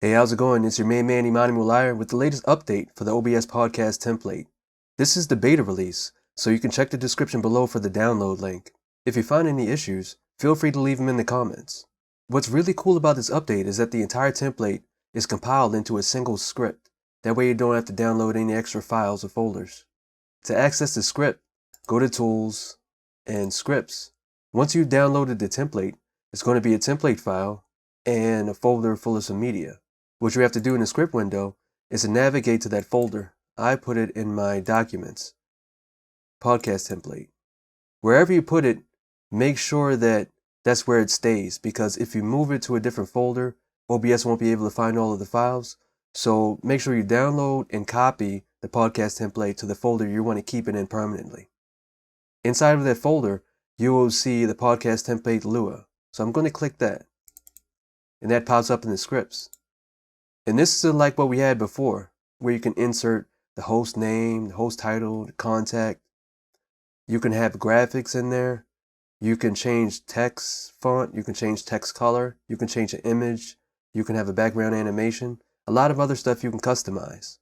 Hey, how's it going? It's your main man Imani Mulire with the latest update for the OBS podcast template. This is the beta release, so you can check the description below for the download link. If you find any issues, feel free to leave them in the comments. What's really cool about this update is that the entire template is compiled into a single script. That way you don't have to download any extra files or folders. To access the script, go to Tools and Scripts. Once you've downloaded the template, it's going to be a template file and a folder full of some media. What you have to do in the script window is to navigate to that folder. I put it in my Documents, podcast template. Wherever you put it, make sure that that's where it stays, because if you move it to a different folder, OBS won't be able to find all of the files. So make sure you download and copy the podcast template to the folder you want to keep it in permanently. Inside of that folder, you will see the podcast template Lua. So I'm going to click that, and that pops up in the scripts. And this is like what we had before, where you can insert the host name, the host title, the contact. You can have graphics in there. You can change text font. You can change text color. You can change an image. You can have a background animation. A lot of other stuff you can customize.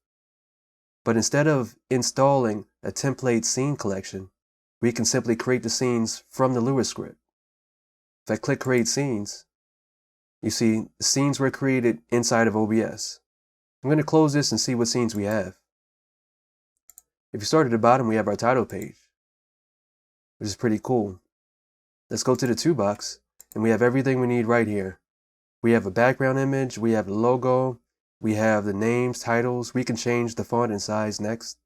But instead of installing a template scene collection, we can simply create the scenes from the Lua script. If I click Create Scenes, you see the scenes were created inside of OBS. I'm going to close this and see what scenes we have. If you start at the bottom, we have our title page, which is pretty cool. Let's go to the toolbox, and we have everything we need right here. We have a background image, we have the logo, we have the names, titles. We can change the font and size next.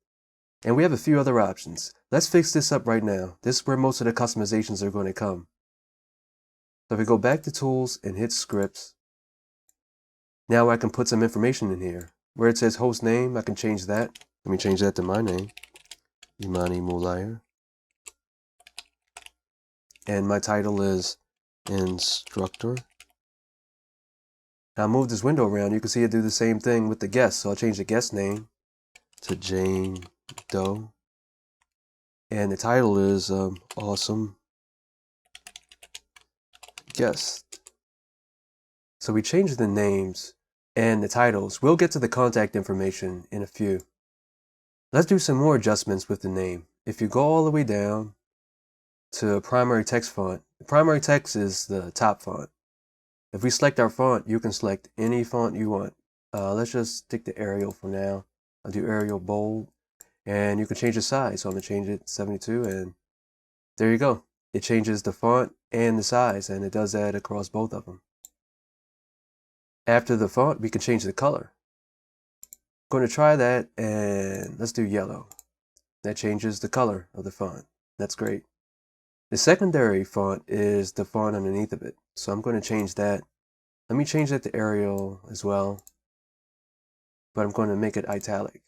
And we have a few other options. Let's fix this up right now. This is where most of the customizations are going to come. So if we go back to Tools and hit Scripts, now I can put some information in here. Where it says host name, I can change that. Let me change that to my name, Imani Mulire. And my title is Instructor. Now I'll move this window around. You can see it do the same thing with the guest. So I'll change the guest name to Jane Doe. And the title is Awesome Guest. So we changed the names and the titles. We'll get to the contact information in a few. Let's do some more adjustments with the name. If you go all the way down to primary text font, the primary text is the top font. If we select our font, you can select any font you want. Let's just stick to Arial for now. I'll do Arial Bold, and you can change the size. So I'm going to change it to 72, and there you go. It changes the font and the size, and it does that across both of them. After the font, we can change the color. I'm going to try that, and let's do yellow. That changes the color of the font. That's great. The secondary font is the font underneath of it. So I'm going to change that. Let me change that to Arial as well. But I'm going to make it italic.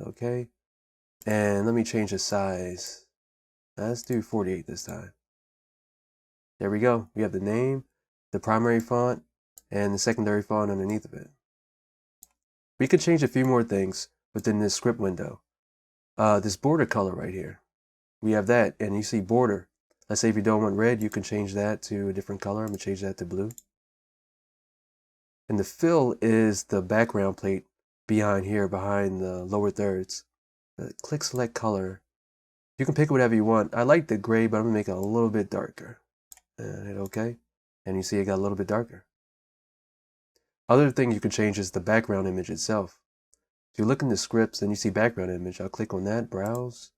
Okay. And let me change the size. Let's do 48 this time. There we go. We have the name, the primary font, and the secondary font underneath of it. We could change a few more things within this script window. This border color right here. We have that, and you see border. Let's say if you don't want red, you can change that to a different color. I'm going to change that to blue. And the fill is the background plate behind here, behind the lower thirds. Click select color. You can pick whatever you want. I like the gray, but I'm going to make it a little bit darker. And hit OK. And you see it got a little bit darker. Other thing you can change is the background image itself. If you look in the scripts and you see background image, I'll click on that, browse.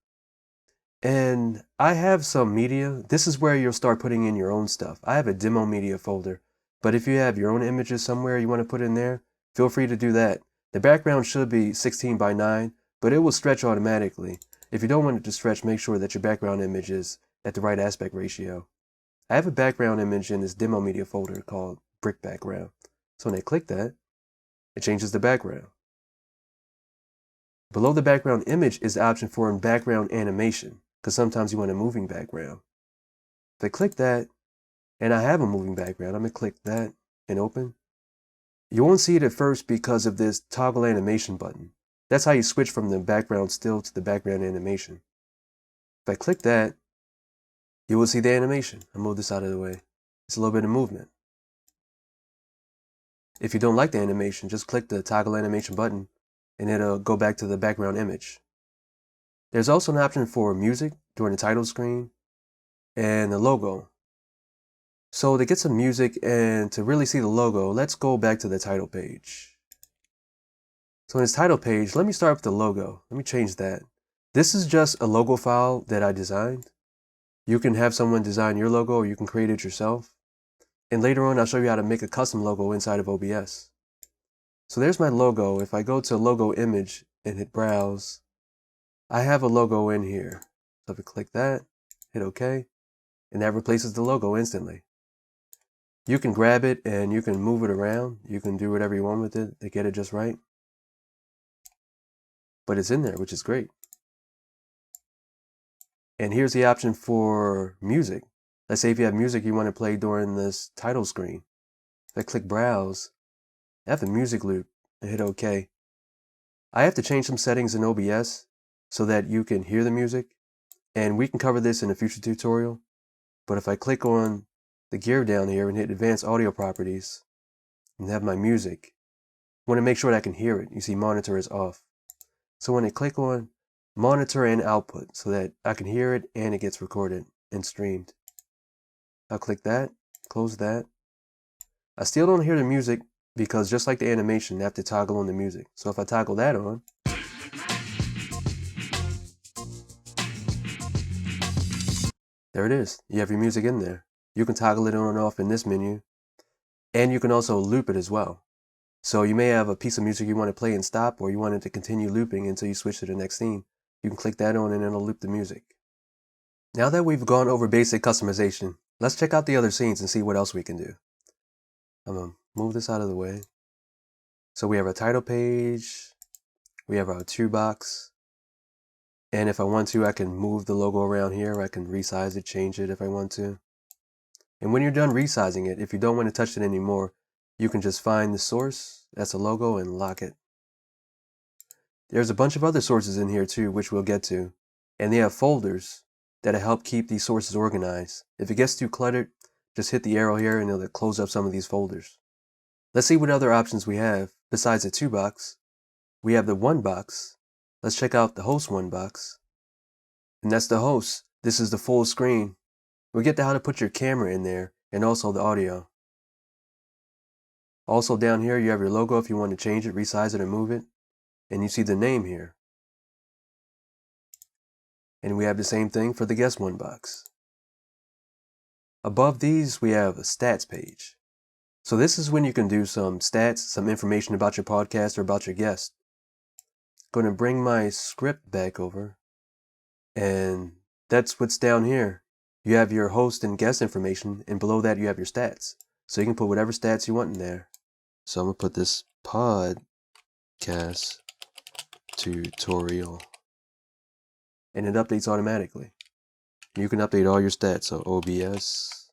And I have some media. This is where you'll start putting in your own stuff. I have a demo media folder, but if you have your own images somewhere you want to put in there, feel free to do that. The background should be 16 by 9, but it will stretch automatically. If you don't want it to stretch, make sure that your background image is at the right aspect ratio. I have a background image in this demo media folder called Brick Background. So when I click that, it changes the background. Below the background image is the option for background animation, because sometimes you want a moving background. If I click that, and I have a moving background, I'm going to click that and open. You won't see it at first because of this toggle animation button. That's how you switch from the background still to the background animation. If I click that, you will see the animation. I'll move this out of the way. It's a little bit of movement. If you don't like the animation, just click the toggle animation button and it'll go back to the background image. There's also an option for music during the title screen and the logo. So to get some music and to really see the logo, let's go back to the title page. So in this title page, let me start with the logo. Let me change that. This is just a logo file that I designed. You can have someone design your logo or you can create it yourself. And later on, I'll show you how to make a custom logo inside of OBS. So there's my logo. If I go to logo image and hit browse, I have a logo in here. So if I click that, hit OK, and that replaces the logo instantly. You can grab it and you can move it around. You can do whatever you want with it to get it just right. But it's in there, which is great. And here's the option for music. Let's say if you have music you want to play during this title screen. If I click browse, I have the music loop and hit OK. I have to change some settings in OBS so that you can hear the music. And we can cover this in a future tutorial. But if I click on the gear down here and hit advanced audio properties and have my music, I want to make sure that I can hear it. You see monitor is off. So when I click on monitor and output so that I can hear it and it gets recorded and streamed. I'll click that, close that. I still don't hear the music because just like the animation, I have to toggle on the music. So if I toggle that on, there it is. You have your music in there. You can toggle it on and off in this menu. And you can also loop it as well. So you may have a piece of music you want to play and stop, or you want it to continue looping until you switch to the next scene. You can click that on and it'll loop the music. Now that we've gone over basic customization, let's check out the other scenes and see what else we can do. I'm going to move this out of the way. So we have our title page, we have our toolbox, and if I want to, I can move the logo around here. I can resize it, change it if I want to. And when you're done resizing it, if you don't want to touch it anymore, you can just find the source, that's a logo, and lock it. There's a bunch of other sources in here too, which we'll get to. And they have folders that'll help keep these sources organized. If it gets too cluttered, just hit the arrow here and it'll close up some of these folders. Let's see what other options we have. Besides the 2 box, we have the 1 box. Let's check out the host 1 box. And that's the host. This is the full screen. We'll get to how to put your camera in there and also the audio. Also down here, you have your logo if you want to change it, resize it, or move it. And you see the name here. And we have the same thing for the guest 1 box. Above these, we have a stats page. So this is when you can do some stats, some information about your podcast or about your guest. Going to bring my script back over. And that's what's down here. You have your host and guest information, and below that you have your stats. So you can put whatever stats you want in there. So I'm going to put this podcast tutorial. And it updates automatically. You can update all your stats. So OBS,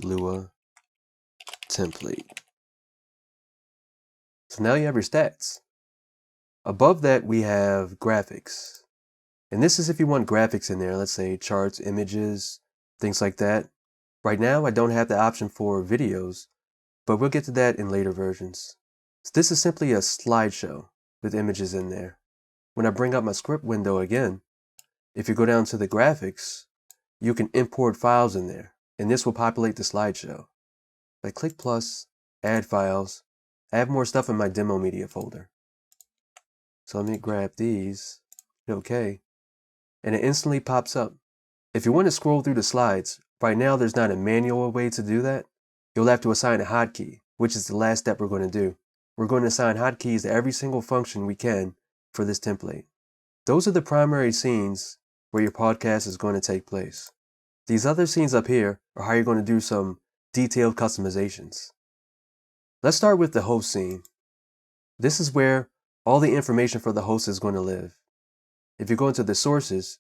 Lua, template. So now you have your stats. Above that we have graphics. And this is if you want graphics in there, let's say charts, images, things like that. Right now I don't have the option for videos, but we'll get to that in later versions. So this is simply a slideshow with images in there. When I bring up my script window again, if you go down to the graphics, you can import files in there, and this will populate the slideshow. If I click plus, add files, I have more stuff in my demo media folder. So let me grab these, hit OK, and it instantly pops up. If you want to scroll through the slides, right now there's not a manual way to do that. You'll have to assign a hotkey, which is the last step we're going to do. We're going to assign hotkeys to every single function we can for this template. Those are the primary scenes where your podcast is going to take place. These other scenes up here are how you're going to do some detailed customizations. Let's start with the host scene. This is where all the information for the host is going to live. If you go into the sources,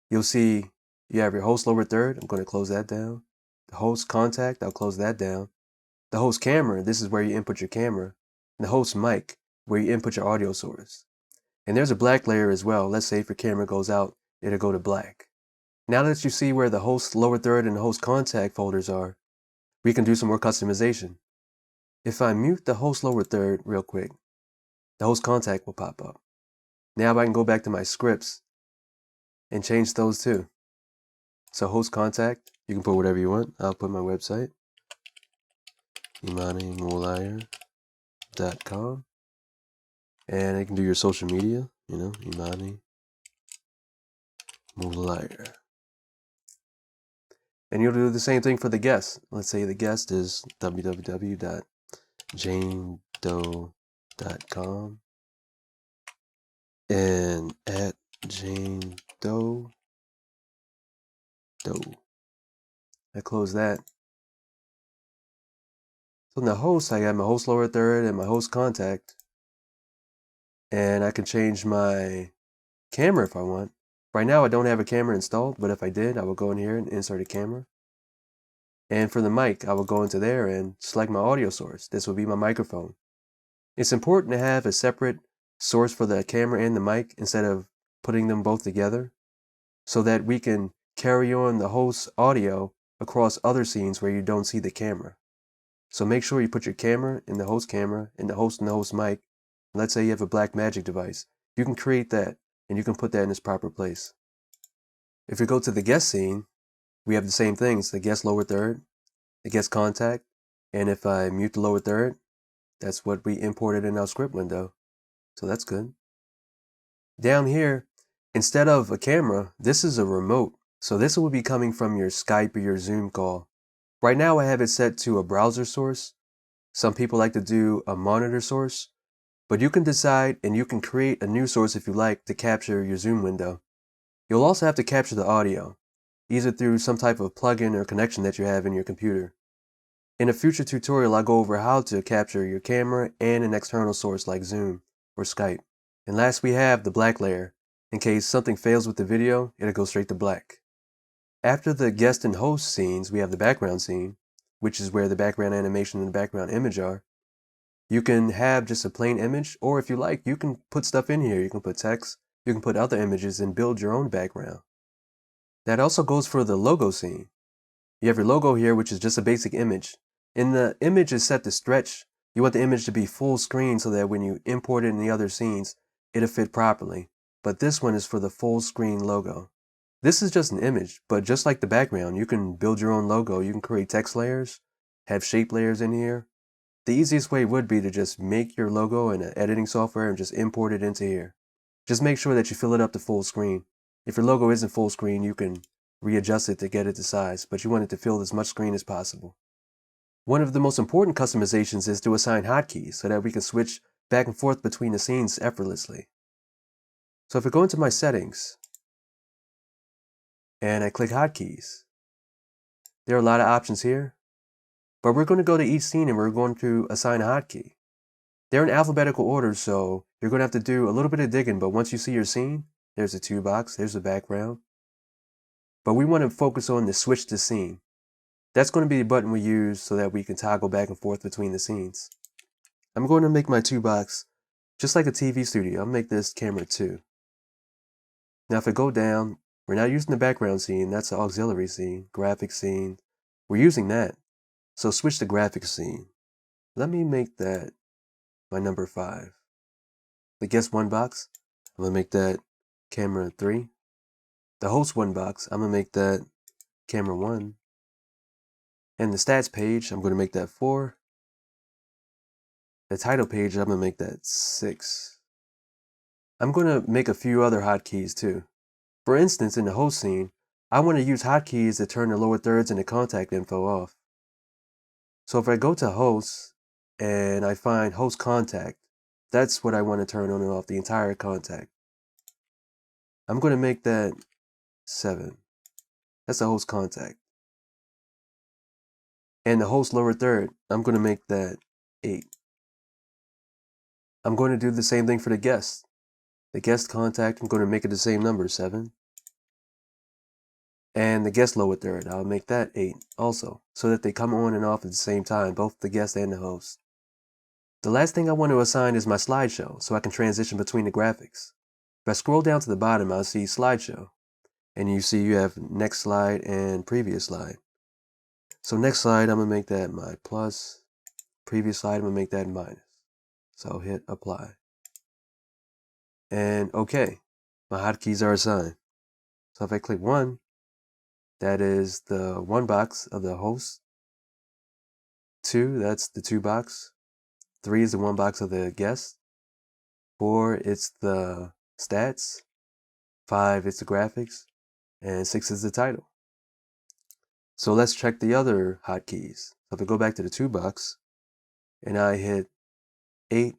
you'll see you have your host lower third. I'm going to close that down. The host contact, I'll close that down. The host camera, this is where you input your camera. And the host mic, where you input your audio source. And there's a black layer as well. Let's say if your camera goes out, it'll go to black. Now that you see where the host lower third and the host contact folders are, we can do some more customization. If I mute the host lower third real quick, the host contact will pop up. Now I can go back to my scripts and change those too. So host contact, you can put whatever you want. I'll put my website, imanimulayer.com. And you can do your social media, Imani Mulayer. And you'll do the same thing for the guest. Let's say the guest is www.janedoe.com and at Jane Doe. I close that. So in the host, I got my host lower third and my host contact. And I can change my camera if I want. Right now I don't have a camera installed, but if I did, I would go in here and insert a camera. And for the mic, I will go into there and select my audio source. This will be my microphone. It's important to have a separate source for the camera and the mic instead of putting them both together so that we can carry on the host audio across other scenes where you don't see the camera. So make sure you put your camera in the host camera and the host mic. Let's say you have a Blackmagic device. You can create that and you can put that in its proper place. If we go to the guest scene, we have the same things, the guest lower third, the guest contact, and if I mute the lower third, that's what we imported in our script window. So that's good. Down here, instead of a camera, this is a remote. So this will be coming from your Skype or your Zoom call. Right now I have it set to a browser source. Some people like to do a monitor source, but you can decide and you can create a new source if you like to capture your Zoom window. You'll also have to capture the audio, either through some type of plugin or connection that you have in your computer. In a future tutorial, I'll go over how to capture your camera and an external source like Zoom or Skype. And last we have the black layer. In case something fails with the video, it'll go straight to black. After the guest and host scenes, we have the background scene, which is where the background animation and the background image are. You can have just a plain image, or if you like, you can put stuff in here. You can put text, you can put other images and build your own background. That also goes for the logo scene. You have your logo here, which is just a basic image. And the image is set to stretch. You want the image to be full screen so that when you import it in the other scenes, it'll fit properly. But this one is for the full screen logo. This is just an image, but just like the background, you can build your own logo. You can create text layers, have shape layers in here. The easiest way would be to just make your logo in an editing software and just import it into here. Just make sure that you fill it up to full screen. If your logo isn't full screen, you can readjust it to get it to size, but you want it to fill as much screen as possible. One of the most important customizations is to assign hotkeys so that we can switch back and forth between the scenes effortlessly. So if I go into my settings and I click hotkeys, there are a lot of options here, but we're going to go to each scene and we're going to assign a hotkey. They're in alphabetical order, so you're going to have to do a little bit of digging, but once you see your scene, there's a 2 box, there's the background. But we want to focus on the switch to scene. That's going to be the button we use so that we can toggle back and forth between the scenes. I'm going to make my 2 box just like a TV studio. I'll make this camera 2. Now if I go down, we're not using the background scene. That's the auxiliary scene, graphic scene. We're using that. So switch to graphic scene. Let me make that my number 5. The guest 1 box, I'm going to make that camera 3. The host 1 box, I'm going to make that camera 1. And the stats page, I'm going to make that 4. The title page, I'm going to make that 6. I'm going to make a few other hotkeys too. For instance, in the host scene, I want to use hotkeys to turn the lower thirds and the contact info off. So if I go to host and I find host contact, that's what I want to turn on and off, the entire contact. I'm going to make that 7. That's the host contact. And the host lower third, I'm going to make that 8. I'm going to do the same thing for the guest. The guest contact, I'm going to make it the same number, 7. And the guest lower third, I'll make that 8 also, so that they come on and off at the same time, both the guest and the host. The last thing I want to assign is my slideshow, so I can transition between the graphics. If I scroll down to the bottom, I'll see slideshow. And you see you have next slide and previous slide. So next slide, I'm going to make that my plus. previous slide, I'm going to make that minus. So I'll hit apply. And okay, my hotkeys are assigned. So if I click 1, that is the 1 box of the host. 2, that's the 2 box. 3 is the 1 box of the guest. 4, it's the stats. 5, it's the graphics. And 6 is the title. So let's check the other hotkeys. So if I go back to the 2 box and I hit 8,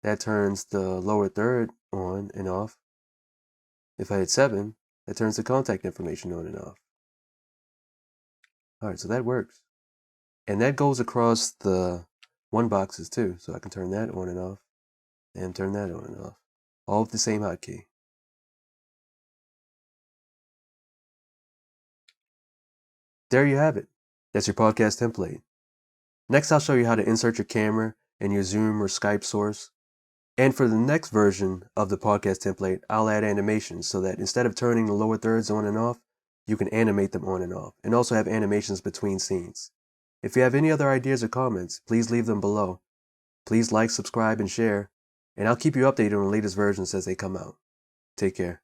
that turns the lower third on and off. If I hit 7, that turns the contact information on and off. Alright, so that works. And that goes across the 1 boxes too. So I can turn that on and off and turn that on and off. All with the same hotkey. There you have it. That's your podcast template. Next, I'll show you how to insert your camera and your Zoom or Skype source. And for the next version of the podcast template, I'll add animations so that instead of turning the lower thirds on and off, you can animate them on and off, and also have animations between scenes. If you have any other ideas or comments, please leave them below. Please like, subscribe, and share, and I'll keep you updated on the latest versions as they come out. Take care.